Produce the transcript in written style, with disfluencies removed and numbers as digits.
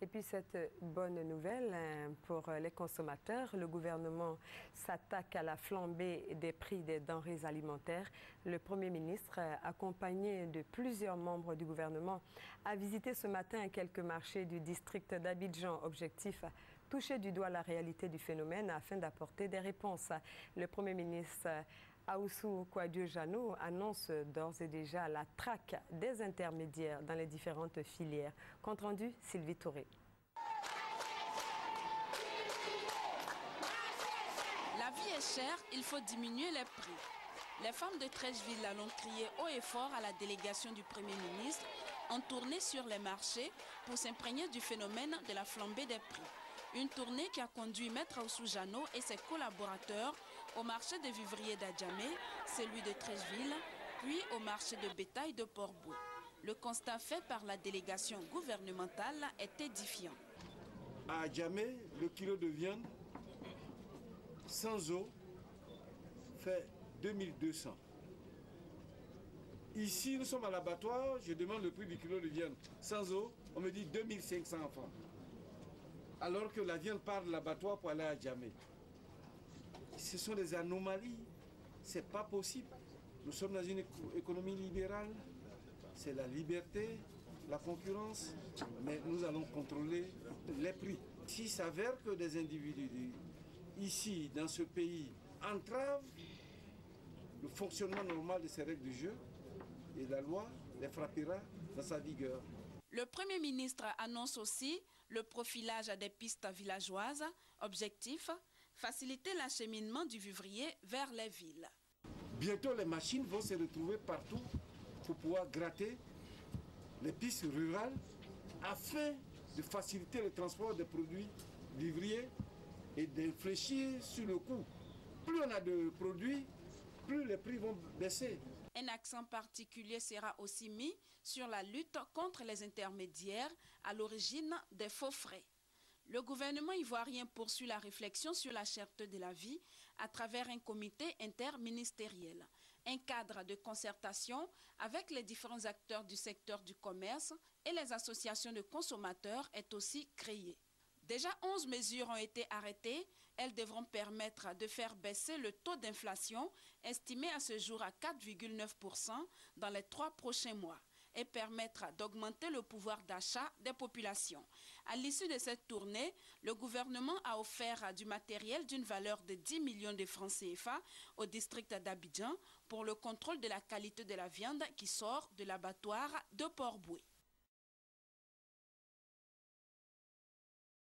Et puis cette bonne nouvelle pour les consommateurs, le gouvernement s'attaque à la flambée des prix des denrées alimentaires. Le Premier ministre, accompagné de plusieurs membres du gouvernement, a visité ce matin quelques marchés du district d'Abidjan. Objectif, toucher du doigt la réalité du phénomène afin d'apporter des réponses. Le Premier ministre Ahoussou Kouadio-Jano annonce d'ores et déjà la traque des intermédiaires dans les différentes filières. Compte rendu, Sylvie Touré. La vie est chère, il faut diminuer les prix. Les femmes de Treichville l'ont crié haut et fort à la délégation du Premier ministre en tournée sur les marchés pour s'imprégner du phénomène de la flambée des prix. Une tournée qui a conduit Maître Ahoussou Jano et ses collaborateurs au marché des vivriers d'Adjamé, celui de Treichville, puis au marché de bétail de Port-Bouët. Le constat fait par la délégation gouvernementale est édifiant. À Adjamé, le kilo de viande sans eau fait 2200. Ici, nous sommes à l'abattoir, je demande le prix du kilo de viande sans eau, on me dit 2500 francs. Alors que la viande part de l'abattoir pour aller à Adjamé. Ce sont des anomalies, c'est pas possible. Nous sommes dans une économie libérale, c'est la liberté, la concurrence, mais nous allons contrôler les prix. S'il s'avère que des individus ici, dans ce pays, entravent le fonctionnement normal de ces règles du jeu, et la loi les frappera dans sa vigueur. Le Premier ministre annonce aussi le profilage des pistes villageoises. Objectif, faciliter l'acheminement du vivrier vers les villes. Bientôt, les machines vont se retrouver partout pour pouvoir gratter les pistes rurales afin de faciliter le transport des produits vivriers et d'infléchir sur le coût. Plus on a de produits, plus les prix vont baisser. Un accent particulier sera aussi mis sur la lutte contre les intermédiaires à l'origine des faux frais. Le gouvernement ivoirien poursuit la réflexion sur la cherté de la vie à travers un comité interministériel. Un cadre de concertation avec les différents acteurs du secteur du commerce et les associations de consommateurs est aussi créé. Déjà 11 mesures ont été arrêtées. Elles devront permettre de faire baisser le taux d'inflation, estimé à ce jour à 4,9% dans les 3 prochains mois, et permettre d'augmenter le pouvoir d'achat des populations. À l'issue de cette tournée, le gouvernement a offert du matériel d'une valeur de 10 millions de francs CFA au district d'Abidjan pour le contrôle de la qualité de la viande qui sort de l'abattoir de Port-Bouët.